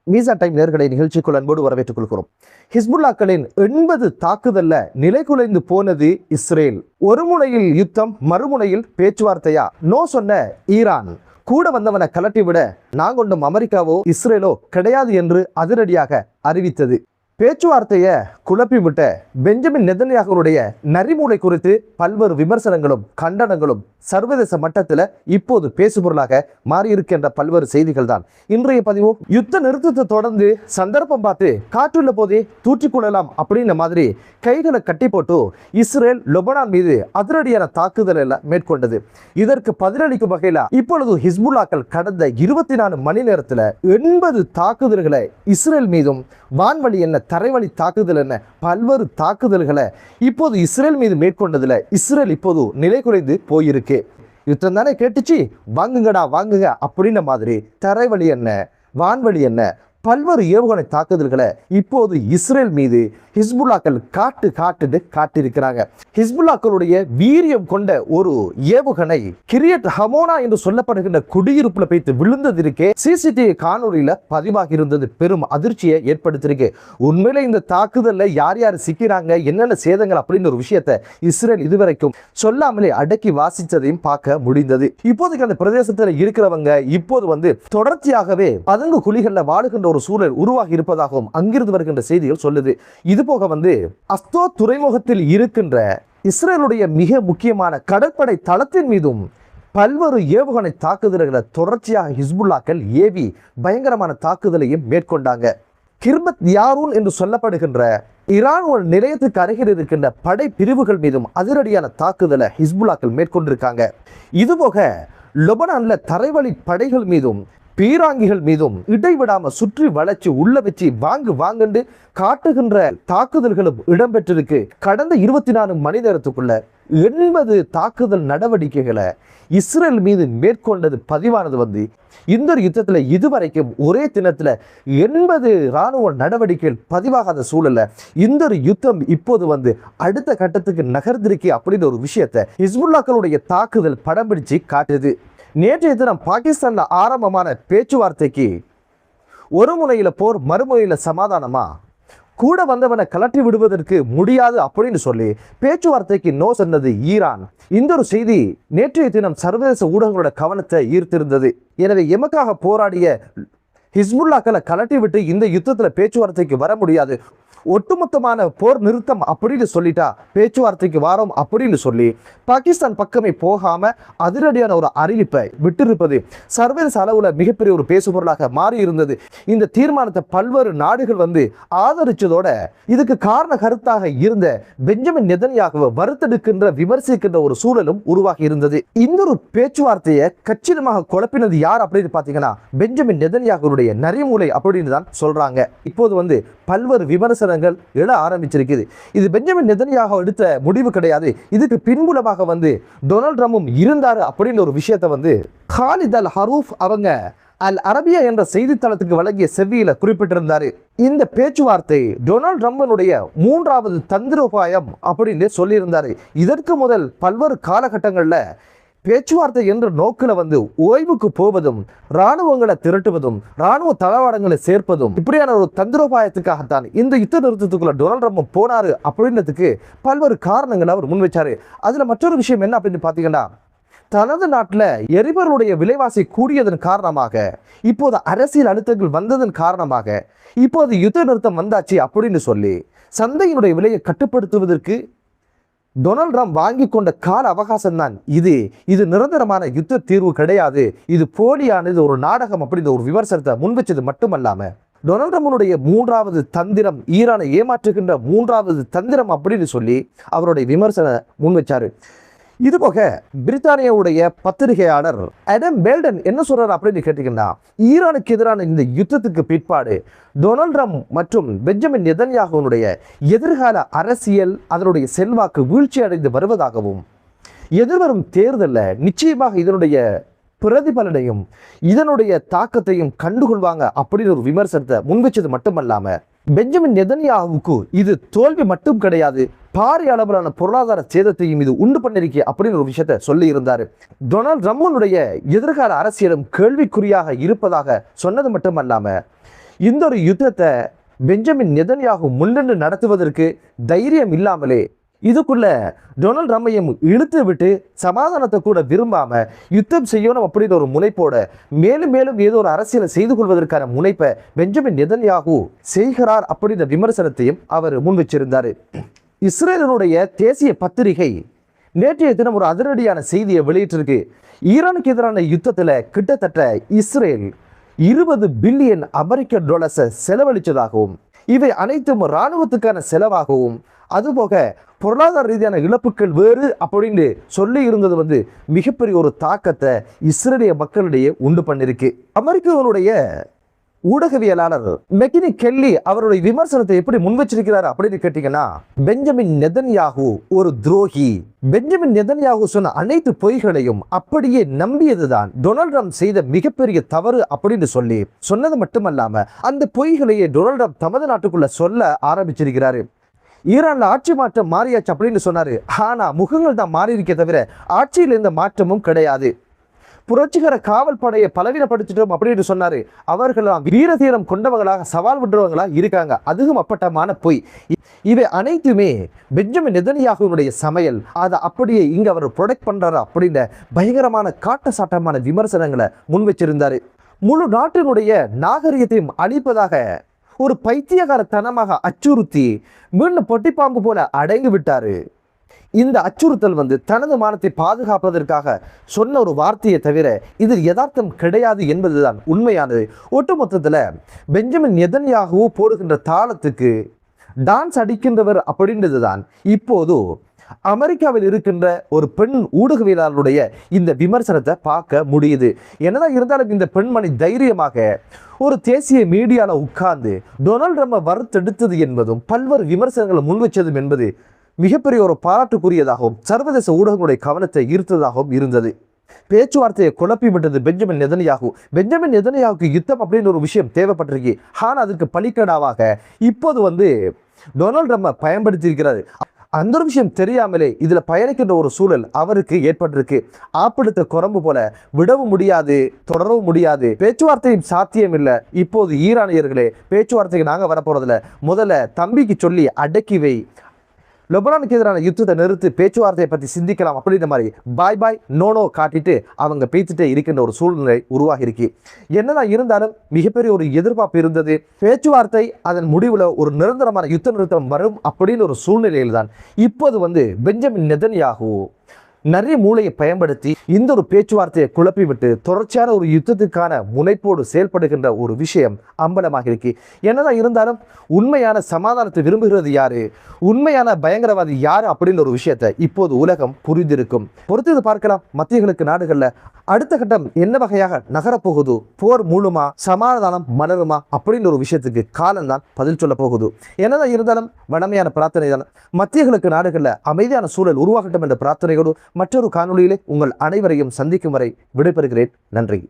மீசா time நேர்களை நிகழ்ச்சிக்குள் அன்போடு வரவேற்றுக் கொள்கிறோம். ஹிஸ்புல்லாக்களின் 80 தாக்குதல்ல நிலை குலைந்து போனது இஸ்ரேல். ஒரு முனையில் யுத்தம், மறுமுனையில் பேச்சுவார்த்தையா? நோ சொன்ன ஈரான், கூட வந்தவனை கலட்டி விட நான் கொண்டும் அமெரிக்காவோ இஸ்ரேலோ கிடையாது என்று அதிரடியாக அறிவித்தது. பேச்சுவார்த்தையை குழப்பிவிட்ட பெஞ்சமின் நெதன்யாகுவுடைய நரிமூளை குறித்து பல்வேறு விமர்சனங்களும் கண்டனங்களும் சர்வதேச மட்டத்தில் இப்போது பேசுபொருளாக மாறியிருக்கின்ற பல்வேறு செய்திகள் தான் இன்றைய பதிவு. யுத்த நிறுத்தத்தை தொடர்ந்து சந்தர்ப்பம் பார்த்து காற்றுள்ள போதே தூற்றிக்கொள்ளலாம் அப்படின்ற மாதிரி கைகளை கட்டி போட்டு இஸ்ரேல் லெபனான் மீது அதிரடியான தாக்குதல் எல்லாம் மேற்கொண்டது. இதற்கு பதிலளிக்கும் வகையில் இப்பொழுது ஹிஸ்புல்லாக்கள் கடந்த 24 மணி நேரத்தில் 80 தாக்குதல்களை இஸ்ரேல் மீதும் வான்வழி என்ன தரைவழி தாக்குதல் என்ன பல்வேறு தாக்குதல்களை இப்போது இஸ்ரேல் மீது மேற்கொண்டதுல இஸ்ரேல் இப்போது நிலை குறைந்து போயிருக்கு. யுத்தம் தானே கேட்டுச்சு, வாங்குங்கடா வாங்குங்க அப்படின்ற மாதிரி தரைவழி என்ன வான்வழி என்ன பல்வேறு ஏவுகணை தாக்குதல்களை இப்போது இஸ்ரேல் மீது ஹிஸ்புல்லாக்கள் காட்டியிருக்கிறாங்க. ஹிஸ்புல்லாக்களுடைய வீரியம் கொண்ட ஒரு ஏவுகணை கிரியட் ஹமோனா என்று சொல்லப்படுகின்ற குடியிருப்புல போய்த்து விழுந்தது இருக்கே, சிசிடிவி காணொலியில பதிவாகி இருந்தது. பெரும் அதிர்ச்சியை ஏற்படுத்தியிருக்கு. உண்மையில இந்த தாக்குதல்ல யார் யார் சிக்கிறாங்க, என்னென்ன சேதங்கள் அப்படின்னு ஒரு விஷயத்தை இஸ்ரேல் இதுவரைக்கும் சொல்லாமலே அடக்கி வாசித்ததையும் பார்க்க முடிந்தது. இப்போதைக்கு அந்த பிரதேசத்தில் இருக்கிறவங்க இப்போது தொடர்ச்சியாகவே பதுங்கு குழிகளில் வாழுகின்ற ஒரு சூழல் உருவாகி இருப்பதாகவும் அங்கிருந்து வருகின்ற செய்திகள் சொல்லுது. இது போக அஸ்தோ துறைமுகத்தில் இருக்கின்ற இஸ்ரேலுடைய மிக முக்கியமான கடற்படை தளத்தின் மீதும் பல்வேறு ஏவுகணை தாக்குதல்களை தொடர்ச்சியாக ஹிஸ்புல்லாக்கள் ஏவி பயங்கரமான தாக்குதலையும் மேற்கொண்டாங்க. கிர்பத் யாரூன் என்று சொல்லப்படுகின்ற ஈரான் ஒரு நிலையத்துக்கு அருகில் இருக்கின்ற படை பிரிவுகள் மீதும் அதிரடியான தாக்குதலை ஹிஸ்புல்லாக்கள் மேற்கொண்டிருக்காங்க. இதுபோக லெபனான்ல தரைவழி படைகள் மீதும் பீராங்கிகள் மீதும் இடைவிடாம சுற்றி வளைச்சு உள்ள வச்சு வாங்குண்டு காட்டுகின்ற தாக்குதல்களும் இடம்பெற்றிருக்கு. கடந்த 24 மணி நேரத்துக்குள்ள 80 தாக்குதல் நடவடிக்கைகளை இஸ்ரேல் மீது மேற்கொண்டது பதிவானது. இந்த யுத்தத்தில் இதுவரைக்கும் ஒரே தினத்தில் 80 இராணுவ நடவடிக்கைகள் பதிவாகாத சூழல்ல இந்த யுத்தம் இப்போது அடுத்த கட்டத்துக்கு நகர்ந்திருக்கு அப்படின்னு ஒரு விஷயத்தை ஹிஸ்புல்லாக்களுடைய தாக்குதல் படம் பிடிச்சு காட்டுது. நேற்றைய தினம் பாகிஸ்தான்ல ஆரம்பமான பேச்சுவார்த்தைக்கு ஒரு முனையில போர், மறுமுனையில சமாதானமா? கூட வந்தவனை கலட்டி விடுவதற்கு முடியாது அப்படின்னு சொல்லி பேச்சுவார்த்தைக்கு நோ சொன்னது ஈரான். இந்த ஒரு செய்தி நேற்றைய தினம் சர்வதேச ஊடகங்களோட கவனத்தை ஈர்த்திருந்தது. எனவே எமக்காக போராடிய ஹிஸ்புல்லாக்களை கலட்டி விட்டு இந்த யுத்தத்தில் பேச்சுவார்த்தைக்கு வர முடியாது, ஒட்டுமொத்தமான போர் நிறுத்தம் அப்படின்னு சொல்லிட்டா பேச்சுவார்த்தைக்கு வாரோம் அப்படின்னு சொல்லி பாகிஸ்தான் பக்கமே போகாம அதிரடியான ஒரு அறிவிப்பை விட்டிருப்பது சர்வதேச அளவுல மிகப்பெரிய ஒரு பேசுபொருளாக மாறி இருந்தது. இந்த தீர்மானத்தை பல்வேறு நாடுகள் ஆதரிச்சதோட இதுக்கு காரண கருத்தாக இருந்த பெஞ்சமின் நெதன்யாகுவை வறுத்தெடுக்கின்ற விமர்சிக்கின்ற ஒரு சூழலும் உருவாகி இருந்தது. இந்த ஒரு பேச்சுவார்த்தையை கச்சிதமாக குழப்பினது யார் அப்படின்னு பாத்தீங்கன்னா பெஞ்சமின் நெதன்யாகுவுடைய நரிமூளை அப்படின்னு தான் சொல்றாங்க. இப்போது பல்வேறு விமர்சனங்கள் எழ ஆரம்பிச்சிருக்குது. இது பெஞ்சமின் நெதன்யாகு எடுத்த முடிவு கிடையாது, இதுக்கு பின்புலமாக டொனால்ட் ட்ரம்பும் இருந்தாரு அப்படின்னு ஒரு விஷயத்தை காலித் அல் ஹரூஃப் அவங்க அல் அரபியா என்ற செய்தித்தளத்துக்கு வழங்கிய செவ்வியில குறிப்பிட்டிருந்தாரு. இந்த பேச்சுவார்த்தை டொனால்ட் ட்ரம்பினுடைய 3வது தந்திரோபாயம் அப்படின்னு சொல்லியிருந்தாரு. இதற்கு முதல் பல்வேறு காலகட்டங்கள்ல பேச்சுவார்த்தை என்ற நோக்கில ஓய்வுக்கு போவதும் இராணுவங்களை திரட்டுவதும் இராணுவ தளவாடங்களை சேர்ப்பதும் இப்படியான ஒரு தந்திரோபாயத்துக்காகத்தான் இந்த யுத்த நிறுத்தத்துக்குள்ள டொனால்ட் ட்ரம்ப் போனாரு அப்படின்றதுக்கு பல்வேறு காரணங்களை அவர் முன்வைச்சாரு. அதுல மற்றொரு விஷயம் என்ன அப்படின்னு பாத்தீங்கன்னா, தனது நாட்டில் எரிபொருளுடைய விலைவாசி கூடியதன் காரணமாக இப்போது அரசியல் அழுத்தங்கள் வந்ததன் காரணமாக இப்போது யுத்த நிறுத்தம் வந்தாச்சு அப்படின்னு சொல்லி சந்தையினுடைய விலையை கட்டுப்படுத்துவதற்கு டொனால்ட் ட்ரம்ப் வாங்கி கொண்ட கால அவகாசம் தான் இது நிரந்தரமான யுத்த தீர்வு கிடையாது, இது போலியானது, ஒரு நாடகம் அப்படின்ற ஒரு விமர்சனத்தை முன்வச்சது மட்டுமல்லாம டொனால்ட் ட்ரம்பினுடைய 3வது தந்திரம், ஈரானை ஏமாற்றுகின்ற 3வது தந்திரம் அப்படின்னு சொல்லி அவருடைய விமர்சனம் முன்வச்சாரு. இதுபோக பிரித்தானியாவுடைய பத்திரிகையாளர் அடம் பேல்டன் என்ன சொல்றாரு அப்படின்னு கேட்டீங்கன்னா, ஈரானுக்கு எதிரான இந்த யுத்தத்துக்கு பிற்பாடு டொனால்ட் ட்ரம்ப் மற்றும் பெஞ்சமின் நெதன்யாகுவுடைய எதிர்கால அரசியல் அதனுடைய செல்வாக்கு வீழ்ச்சி அடைந்து வருவதாகவும் எதிர்வரும் தேர்தலில் நிச்சயமாக இதனுடைய பிரதிபலனையும் இதனுடைய தாக்கத்தையும் கண்டுகொள்வாங்க அப்படின்னு ஒரு விமர்சனத்தை முன்வச்சது மட்டுமல்லாம பெஞ்சமின் நெதன்யாகுவுக்கு இது தோல்வி மட்டும் கிடையாது, பாரிய அளவிலான பொருளாதார சேதத்தையும் இது உண்டு பண்ணிருக்கே அப்படின்னு ஒரு விஷயத்தை சொல்லி இருந்தாரு. டொனால்ட் ட்ரம்பினுடைய எதிர்கால அரசியலும் கேள்விக்குறியாக இருப்பதாக சொன்னது மட்டுமல்லாம இந்த ஒரு யுத்தத்தை பெஞ்சமின் நெதன்யாகு முன்னின்று நடத்துவதற்கு தைரியம் இல்லாமலே இதுக்குள்ள டொனால்ட் ட்ரம்பையும் இழுத்து விட்டு சமாதானத்தை கூட விரும்பாம யுத்தம் செய்யணும் அப்படின்னு ஒரு முனைப்போட மேலும் மேலும் ஏதோ ஒரு அரசியலை செய்து கொள்வதற்கான முனைப்பை பெஞ்சமின் நெதன்யாகு செய்கிறார் அப்படின்ற விமர்சனத்தையும் அவர் முன் வச்சிருந்தார். இஸ்ரேலினுடைய தேசிய பத்திரிகை நேற்றைய தினம் ஒரு அதிரடியான செய்தியை வெளியிட்டிருக்கு. ஈரானுக்கு எதிரான யுத்தத்தில் கிட்டத்தட்ட இஸ்ரேல் 20 பில்லியன் அமெரிக்க டாலர்ஸை செலவழித்ததாகவும் இவை அனைத்தும் இராணுவத்துக்கான செலவாகவும் அதுபோக பொருளாதார ரீதியான இழப்புகள் வேறு அப்படின்னு சொல்லி இருந்தது மிகப்பெரிய ஒரு தாக்கத்தை இஸ்ரேலிய மக்களிடையே உண்டு பண்ணிருக்கு. அமெரிக்காவுடைய ஊடகவியலாளர் மெக்கினி கெல்லி அவருடைய விமர்சனத்தை எப்படி முன்வச்சிருக்கிறார் அப்படின்னு கேட்டீங்கன்னா, பெஞ்சமின் நெதன்யாகு ஒரு துரோகி. பெஞ்சமின் நெதன்யாகு சொன்ன அனைத்து பொய்களையும் அப்படியே நம்பியதுதான் டொனால்ட் ட்ரம்ப் செய்த மிகப்பெரிய தவறு அப்படின்னு சொல்லி சொன்னது மட்டுமல்லாம அந்த பொய்களையே டொனால்ட் ட்ரம்ப் தமது நாட்டுக்குள்ள சொல்ல ஆரம்பிச்சிருக்கிறாரு. ஈரான்ல ஆட்சி மாற்றம் மாறியாச்சு அப்படின்னு சொன்னாரு. ஆனா முகங்கள் தான் மாறி இருக்க தவிர ஆட்சியில் எந்த மாற்றமும் கிடையாது. புரட்சிகர காவல் படையை பலவீனப்படுத்திட்டோம் அப்படின்னு சொன்னாரு. அவர்களாம் வீரதீரம் கொண்டவங்களாக சவால் விடுறவங்களாக இருக்காங்க. அதுவும் அப்பட்டமான பொய். இவை அனைத்துமே பெஞ்சமின் நெதன்யாகுவினுடைய சமையல். அதை அப்படியே இங்க அவர் ப்ரொடெக்ட் பண்றாரு அப்படின்ற பயங்கரமான காட்டசாட்டமான விமர்சனங்களை முன் வச்சிருந்தாரு. முழு நாட்டினுடைய நாகரிகத்தையும் அழிப்பதாக ஒரு பைத்தியகாரத்தனமாக அச்சுறுத்தி மீண்டும் பொட்டிப்பாம்பு போல அடங்கி விட்டாரு. இந்த அச்சுறுத்தல் தனது மானத்தை பாதுகாப்பதற்காக சொன்ன ஒரு வார்த்தையை தவிர இதில் யதார்த்தம் கிடையாது என்பதுதான் உண்மையானது. ஒட்டுமொத்தத்தில் பெஞ்சமின் நெதன்யாகு போடுகின்ற தாளத்துக்கு டான்ஸ் அடிக்கின்றவர் அப்படின்றது தான் இப்போது அமெரிக்காவில் இருக்கின்ற ஒரு பெண் ஊடகவியலாளருடைய இந்த விமர்சனத்தை பார்க்க முடியுது. என்னதான் இருந்தாலும் இந்த பெண்மணி தைரியமாக ஒரு தேசிய மீடியாவில் உட்கார்ந்து டொனால்ட் ட்ரம்பை வறுத்தெடுத்தது என்பதும் பல்வேறு விமர்சனங்களை முன்வச்சதும் என்பது மிகப்பெரிய ஒரு பாராட்டுக்குரியதாகவும் சர்வதேச ஊடகங்களுடைய கவனத்தை ஈர்த்ததாகவும் இருந்தது. பேச்சுவார்த்தையை குழப்பி விட்டது பெஞ்சமின் நெதன்யாகு. பெஞ்சமின் நெதன்யாகுக்கு யுத்தம் அப்படின்னு ஒரு விஷயம் தேவைப்பட்டிருக்கு. ஆனால் அதுக்கு பலிக்கடாவாக இப்போது டொனால்ட் ட்ரம்பை பயன்படுத்தி அந்த ஒரு விஷயம் தெரியாமலே இதில் பயணிக்கின்ற ஒரு சூழல் அவருக்கு ஏற்பட்டிருக்கு. ஆப்பிடுத்த குரம்பு போல விடவும் முடியாது, தொடரவும் முடியாது, பேச்சுவார்த்தையும் சாத்தியம் இல்லை. இப்போது ஈரானியர்களே பேச்சுவார்த்தைக்கு நாங்கள் வரப்போறதில்ல, முதல்ல தம்பிக்கு சொல்லி அடக்கி வை, லெபனானுக்கு எதிரான யுத்தத்தை நிறுத்து, பேச்சுவார்த்தையை பற்றி சிந்திக்கலாம் அப்படின்ற மாதிரி பாய் பாய் நோனோ காட்டிட்டு அவங்க பேசிட்டே இருக்கின்ற ஒரு சூழ்நிலை உருவாகி இருக்கு. என்னதான் இருந்தாலும் மிகப்பெரிய ஒரு எதிர்பார்ப்பு இருந்தது. பேச்சுவார்த்தை அதன் முடிவில் ஒரு நிரந்தரமான யுத்த நிறுத்தம் வரும் அப்படின்னு ஒரு சூழ்நிலையில் தான் இப்போது பெஞ்சமின் நெதன்யாகு நிறைய மூளையை பயன்படுத்தி இந்த ஒரு பேச்சுவார்த்தையை குழப்பி விட்டு தொடர்ச்சியான ஒரு யுத்தத்துக்கான முனைப்போடு செயல்படுகின்ற ஒரு விஷயம் அம்பலமாக இருக்கு. என்னதான் இருந்தாலும் உண்மையான சமாதானத்தை விரும்புகிறது யாரு, உண்மையான பயங்கரவாதி யாரு அப்படின்னு ஒரு விஷயத்தை இப்போது உலகம் புரிந்திருக்கும். பொறுத்து பார்க்கலாம் மத்திய கிழக்கு நாடுகளில் அடுத்த கட்டம் என்ன வகையாக நகரப்போகுது, போர் மூலமா சமாதானம் மலருமா அப்படின்னு ஒரு விஷயத்துக்கு காலம்தான் பதில் சொல்ல போகுது. என்னதான் இருந்தாலும் வடமையான பிரார்த்தனை தான் மத்திய கிழக்கு நாடுகளில் அமைதியான சூழல் உருவாகட்டும் என்ற பிரார்த்தனையோடு மற்றொரு காணொளியிலே உங்கள் அனைவரையும் சந்திக்கும் வரை விடைபெறுகிறேன். நன்றி.